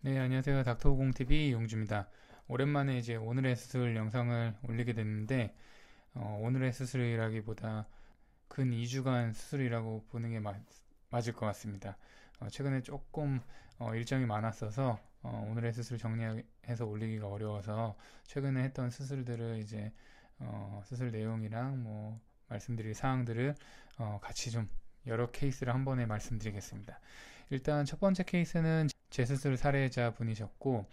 네, 안녕하세요. 닥터오공TV 용주입니다. 오랜만에 이제 오늘의 수술 영상을 올리게 됐는데, 오늘의 수술이라기보다 근 2주간 수술이라고 보는 게 맞을 것 같습니다. 최근에 조금 일정이 많았어서 오늘의 수술 정리해서 올리기가 어려워서 최근에 했던 수술들을 이제 수술 내용이랑 뭐 말씀드릴 사항들을 같이 좀 여러 케이스를 한 번에 말씀드리겠습니다. 일단 첫 번째 케이스는 재수술 사례자 분이셨고,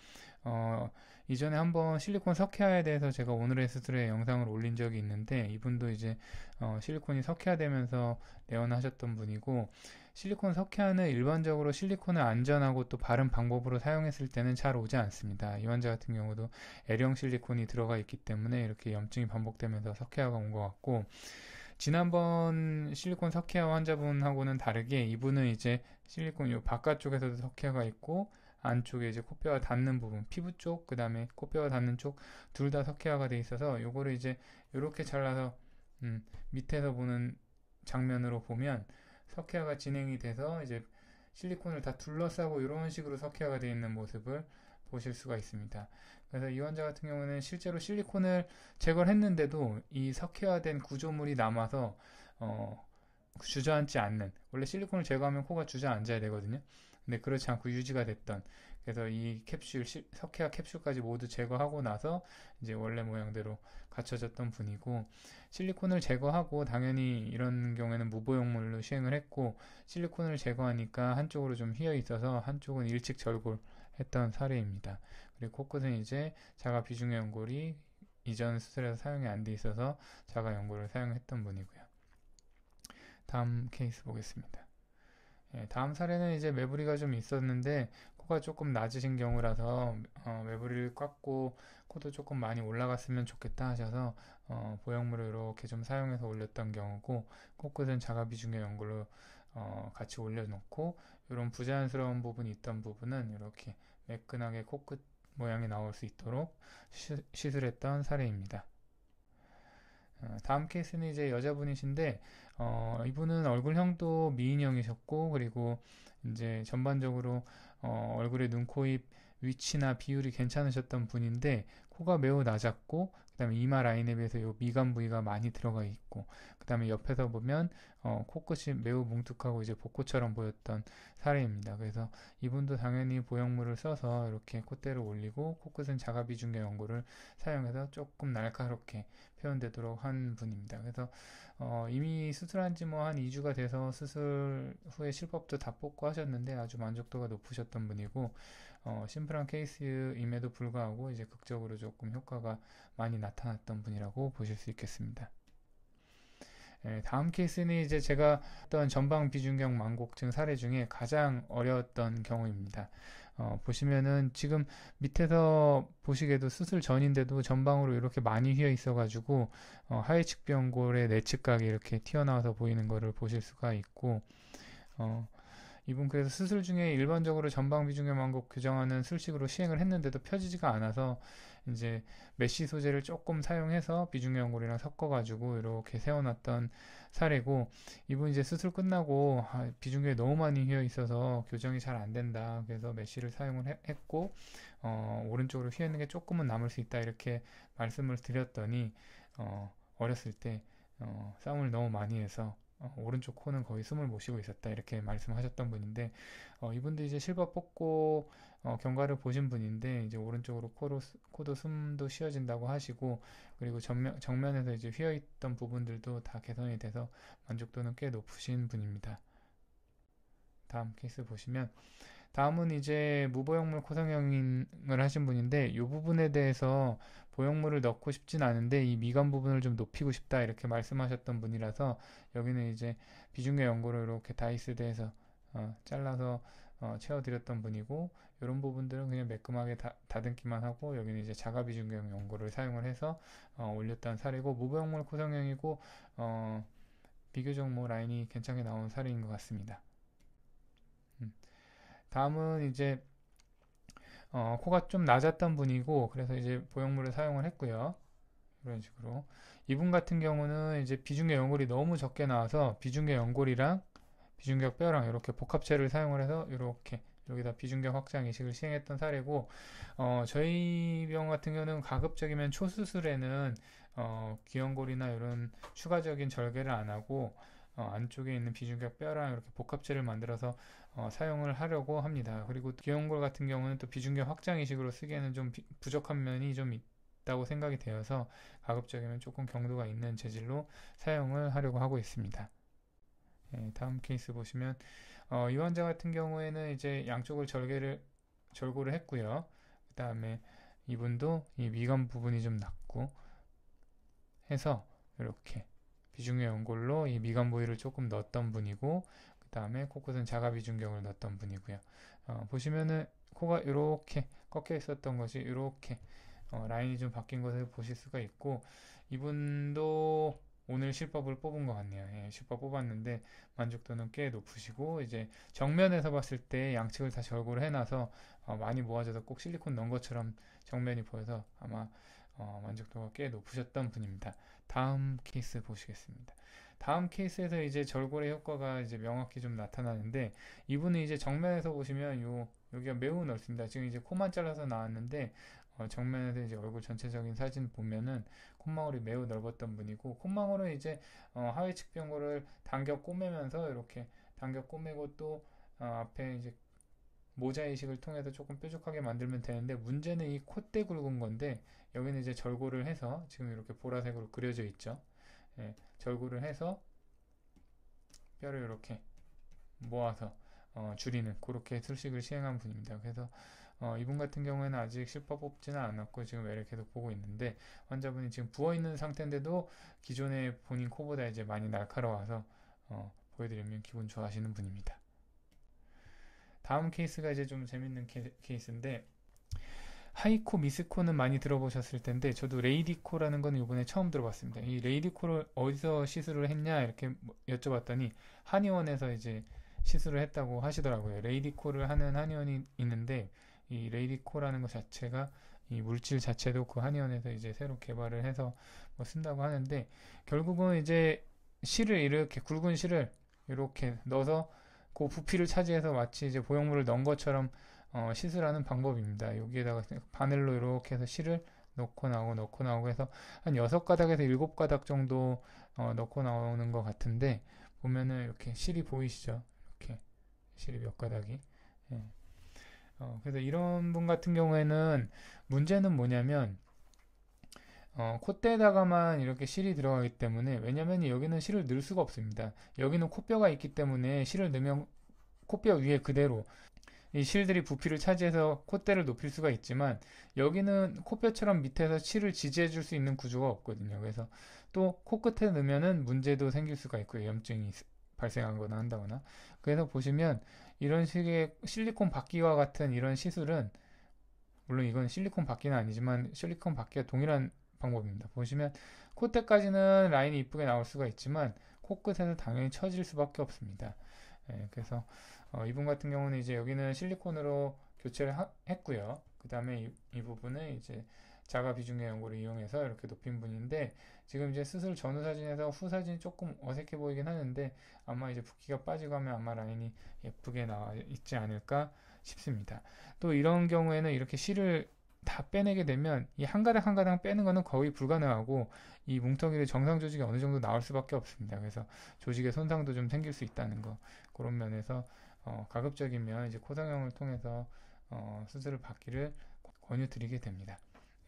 이전에 한번 실리콘 석회화에 대해서 제가 오늘의 수술의 영상을 올린 적이 있는데, 이분도 이제 실리콘이 석회화되면서 내원하셨던 분이고, 실리콘 석회화는 일반적으로 실리콘을 안전하고 또 바른 방법으로 사용했을 때는 잘 오지 않습니다. 이 환자 같은 경우도 L형 실리콘이 들어가 있기 때문에 이렇게 염증이 반복되면서 석회화가 온 것 같고, 지난번 실리콘 석회화 환자분하고는 다르게 이분은 이제 실리콘 요 바깥쪽에서도 석회화가 있고 안쪽에 이제 코뼈가 닿는 부분, 피부 쪽, 그 다음에 코뼈가 닿는 쪽 둘 다 석회화가 돼 있어서 요거를 이제 이렇게 잘라서 밑에서 보는 장면으로 보면 석회화가 진행이 돼서 이제 실리콘을 다 둘러싸고 이런 식으로 석회화가 되어 있는 모습을 보실 수가 있습니다. 그래서 이 환자 같은 경우는 실제로 실리콘을 제거를 했는데도 이 석회화된 구조물이 남아서 주저앉지 않는, 원래 실리콘을 제거하면 코가 주저앉아야 되거든요. 근데 그렇지 않고 유지가 됐던, 그래서 이 캡슐 석회화 캡슐까지 모두 제거하고 나서 이제 원래 모양대로 갖춰졌던 분이고, 실리콘을 제거하고 당연히 이런 경우에는 무보형물로 시행을 했고, 실리콘을 제거하니까 한쪽으로 좀 휘어 있어서 한쪽은 일찍 절골했던 사례입니다. 그리고 코끝은 이제 자가 비중의 연골이 이전 수술에서 사용이 안 돼 있어서 자가 연골을 사용했던 분이고요. 다음 케이스 보겠습니다. 예, 다음 사례는 이제 매부리가 좀 있었는데 코가 조금 낮으신 경우라서 매부리를 깎고 코도 조금 많이 올라갔으면 좋겠다 하셔서 보형물을 이렇게 좀 사용해서 올렸던 경우고, 코끝은 자가 비중의 연골로 같이 올려놓고 이런 부자연스러운 부분이 있던 부분은 이렇게 매끈하게 코끝 모양이 나올 수 있도록 시술했던 사례입니다. 다음 케이스는 이제 여자분이신데, 이분은 얼굴형도 미인형이셨고, 그리고 이제 전반적으로 얼굴의 눈, 코, 입 위치나 비율이 괜찮으셨던 분인데, 코가 매우 낮았고, 그 다음에 이마 라인에 비해서 요 미간 부위가 많이 들어가 있고, 그 다음에 옆에서 보면 코끝이 매우 뭉툭하고 이제 복코처럼 보였던 사례입니다. 그래서 이분도 당연히 보형물을 써서 이렇게 콧대를 올리고, 코끝은 자가 비중의 연고를 사용해서 조금 날카롭게 표현되도록 한 분입니다. 그래서 이미 수술한 지 뭐 한 2주가 돼서 수술 후에 실밥도 다 뽑고 하셨는데 아주 만족도가 높으셨던 분이고, 심플한 케이스임에도 불구하고 이제 극적으로 조금 효과가 많이 나타났던 분이라고 보실 수 있겠습니다. 예, 다음 케이스는 이제 제가 했던 전방 비중경 망곡증 사례 중에 가장 어려웠던 경우입니다. 보시면은 지금 밑에서 보시게도 수술 전인데도 전방으로 이렇게 많이 휘어 있어가지고 하회측병골의 내측각이 이렇게 튀어나와서 보이는 것을 보실 수가 있고, 어, 이분 그래서 수술 중에 일반적으로 전방 비중의 망곡 교정하는 술식으로 시행을 했는데도 펴지지가 않아서 이제 메쉬 소재를 조금 사용해서 비중의 연골이랑 섞어가지고 이렇게 세워놨던 사례고, 이분 이제 수술 끝나고 비중에 너무 많이 휘어 있어서 교정이 잘 안 된다. 그래서 메쉬를 사용을 했고, 오른쪽으로 휘어 있는 게 조금은 남을 수 있다 이렇게 말씀을 드렸더니 어렸을 때 싸움을 너무 많이 해서 오른쪽 코는 거의 숨을 못 쉬고 있었다 이렇게 말씀하셨던 분인데, 이분도 이제 실밥 뽑고 경과를 보신 분인데 이제 오른쪽으로 코도 숨도 쉬어진다고 하시고, 그리고 정면에서 이제 휘어있던 부분들도 다 개선이 돼서 만족도는 꽤 높으신 분입니다. 다음 케이스 보시면, 다음은 이제 무보형물 코성형을 하신 분인데 이 부분에 대해서 보형물을 넣고 싶진 않은데 이 미간 부분을 좀 높이고 싶다 이렇게 말씀하셨던 분이라서 여기는 이제 비중의 연고를 이렇게 다이스드해서 잘라서 채워드렸던 분이고, 이런 부분들은 그냥 매끈하게 다듬기만 하고 여기는 이제 자가 비중경 연고를 사용을 해서 올렸던 사례고, 무보형물 코성형이고 비교적 뭐 라인이 괜찮게 나온 사례인 것 같습니다. 다음은 이제 코가 좀 낮았던 분이고 그래서 이제 보형물을 사용을 했고요. 이런 식으로 이분 같은 경우는 이제 비중계 연골이 너무 적게 나와서 비중계 연골이랑 비중격 뼈랑 이렇게 복합체를 사용을 해서 이렇게 여기다 비중격 확장 이식을 시행했던 사례고, 저희 병 같은 경우는 가급적이면 초수술에는 귀연골이나 이런 추가적인 절개를 안 하고 안쪽에 있는 비중격 뼈랑 이렇게 복합체를 만들어서 사용을 하려고 합니다. 그리고 귀연골 같은 경우는 또 비중격 확장 이식으로 쓰기에는 좀 부족한 면이 좀 있다고 생각이 되어서 가급적이면 조금強度가 있는 재질로 사용을 하려고 하고 있습니다. 다음 케이스 보시면 이 환자 같은 경우에는 이제 양쪽을 절골을 했고요. 그 다음에 이분도 이 미간 부분이 좀 낮고 해서 이렇게 비중의 연골로 이 미간 부위를 조금 넣었던 분이고, 그 다음에 코끝은 자가 비중경을 넣었던 분이고요. 보시면은 코가 이렇게 꺾여 있었던 것이 이렇게 라인이 좀 바뀐 것을 보실 수가 있고, 이분도 오늘 실밥을 뽑은 것 같네요. 예, 실밥 뽑았는데 만족도는 꽤 높으시고, 이제 정면에서 봤을 때 양측을 다 절골을 해놔서 많이 모아져서 꼭 실리콘 넣은 것처럼 정면이 보여서 아마 만족도가 꽤 높으셨던 분입니다. 다음 케이스 보시겠습니다. 다음 케이스에서 이제 절골의 효과가 이제 명확히 좀 나타나는데, 이분은 이제 정면에서 보시면 여기가 매우 넓습니다. 지금 이제 코만 잘라서 나왔는데 정면에서 이제 얼굴 전체적인 사진 보면은 콧망울이 매우 넓었던 분이고, 콧망울은 이제 하위 측병골을 당겨 꼬매면서 이렇게 당겨 꼬매고 또 앞에 이제 모자 이식을 통해서 조금 뾰족하게 만들면 되는데, 문제는 이 콧대 굵은 건데 여기는 이제 절골을 해서 지금 이렇게 보라색으로 그려져 있죠. 예, 절골을 해서 뼈를 이렇게 모아서 줄이는 그렇게 술식을 시행한 분입니다. 그래서 이분 같은 경우에는 아직 실밥 뽑지는 않았고 지금 애를 계속 보고 있는데, 환자분이 지금 부어있는 상태인데도 기존의 본인 코보다 이제 많이 날카로워서 보여드리면 기분 좋아하시는 분입니다. 다음 케이스가 이제 좀 재밌는 케이스인데, 하이코, 미스코는 많이 들어보셨을 텐데 저도 레이디코라는 건 이번에 처음 들어봤습니다. 이 레이디코를 어디서 시술을 했냐 이렇게 여쭤봤더니 한의원에서 이제 시술을 했다고 하시더라고요. 레이디코를 하는 한의원이 있는데, 이 레이디코라는 것 자체가 이 물질 자체도 그 한의원에서 이제 새로 개발을 해서 뭐 쓴다고 하는데, 결국은 이제 실을 이렇게 굵은 실을 이렇게 넣어서 그 부피를 차지해서 마치 이제 보형물을 넣은 것처럼 시술하는 방법입니다. 여기에다가 바늘로 이렇게 해서 실을 넣고 나오고 해서 한 6가닥에서 7가닥 정도 넣고 나오는 것 같은데, 보면은 이렇게 실이 보이시죠? 이렇게 실이 몇 가닥이. 예. 그래서 이런 분 같은 경우에는 문제는 뭐냐면 콧대에다가만 이렇게 실이 들어가기 때문에, 왜냐면 여기는 실을 넣을 수가 없습니다. 여기는 코뼈가 있기 때문에 실을 넣으면 코뼈 위에 그대로 이 실들이 부피를 차지해서 콧대를 높일 수가 있지만, 여기는 코뼈처럼 밑에서 실을 지지해 줄 수 있는 구조가 없거든요. 그래서 또 코끝에 넣으면은 문제도 생길 수가 있고요. 염증이 발생하거나 한다거나. 그래서 보시면 이런 식의 실리콘 받기와 같은 이런 시술은, 물론 이건 실리콘 받기는 아니지만 실리콘 받기와 동일한 방법입니다. 보시면 콧대까지는 라인이 이쁘게 나올 수가 있지만 코끝에는 당연히 처질 수밖에 없습니다. 그래서 이분 같은 경우는 이제 여기는 실리콘으로 교체를 했고요. 그 다음에 이 부분은 이제 자가 비중의 연고를 이용해서 이렇게 높인 분인데, 지금 이제 수술 전후 사진에서 후 사진이 조금 어색해 보이긴 하는데 아마 이제 붓기가 빠지고 하면 아마 라인이 예쁘게 나와 있지 않을까 싶습니다. 또 이런 경우에는 이렇게 실을 다 빼내게 되면 이 한 가닥 한 가닥 빼는 거는 거의 불가능하고, 이 뭉텅이를 정상 조직이 어느 정도 나올 수밖에 없습니다. 그래서 조직의 손상도 좀 생길 수 있다는 거, 그런 면에서 가급적이면 이제 코성형을 통해서 수술을 받기를 권유드리게 됩니다.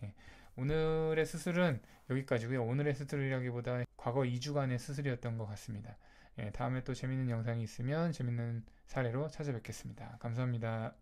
예, 오늘의 수술은 여기까지고요. 오늘의 수술이라기보다 과거 2주간의 수술이었던 것 같습니다. 예, 다음에 또 재밌는 영상이 있으면 재밌는 사례로 찾아뵙겠습니다. 감사합니다.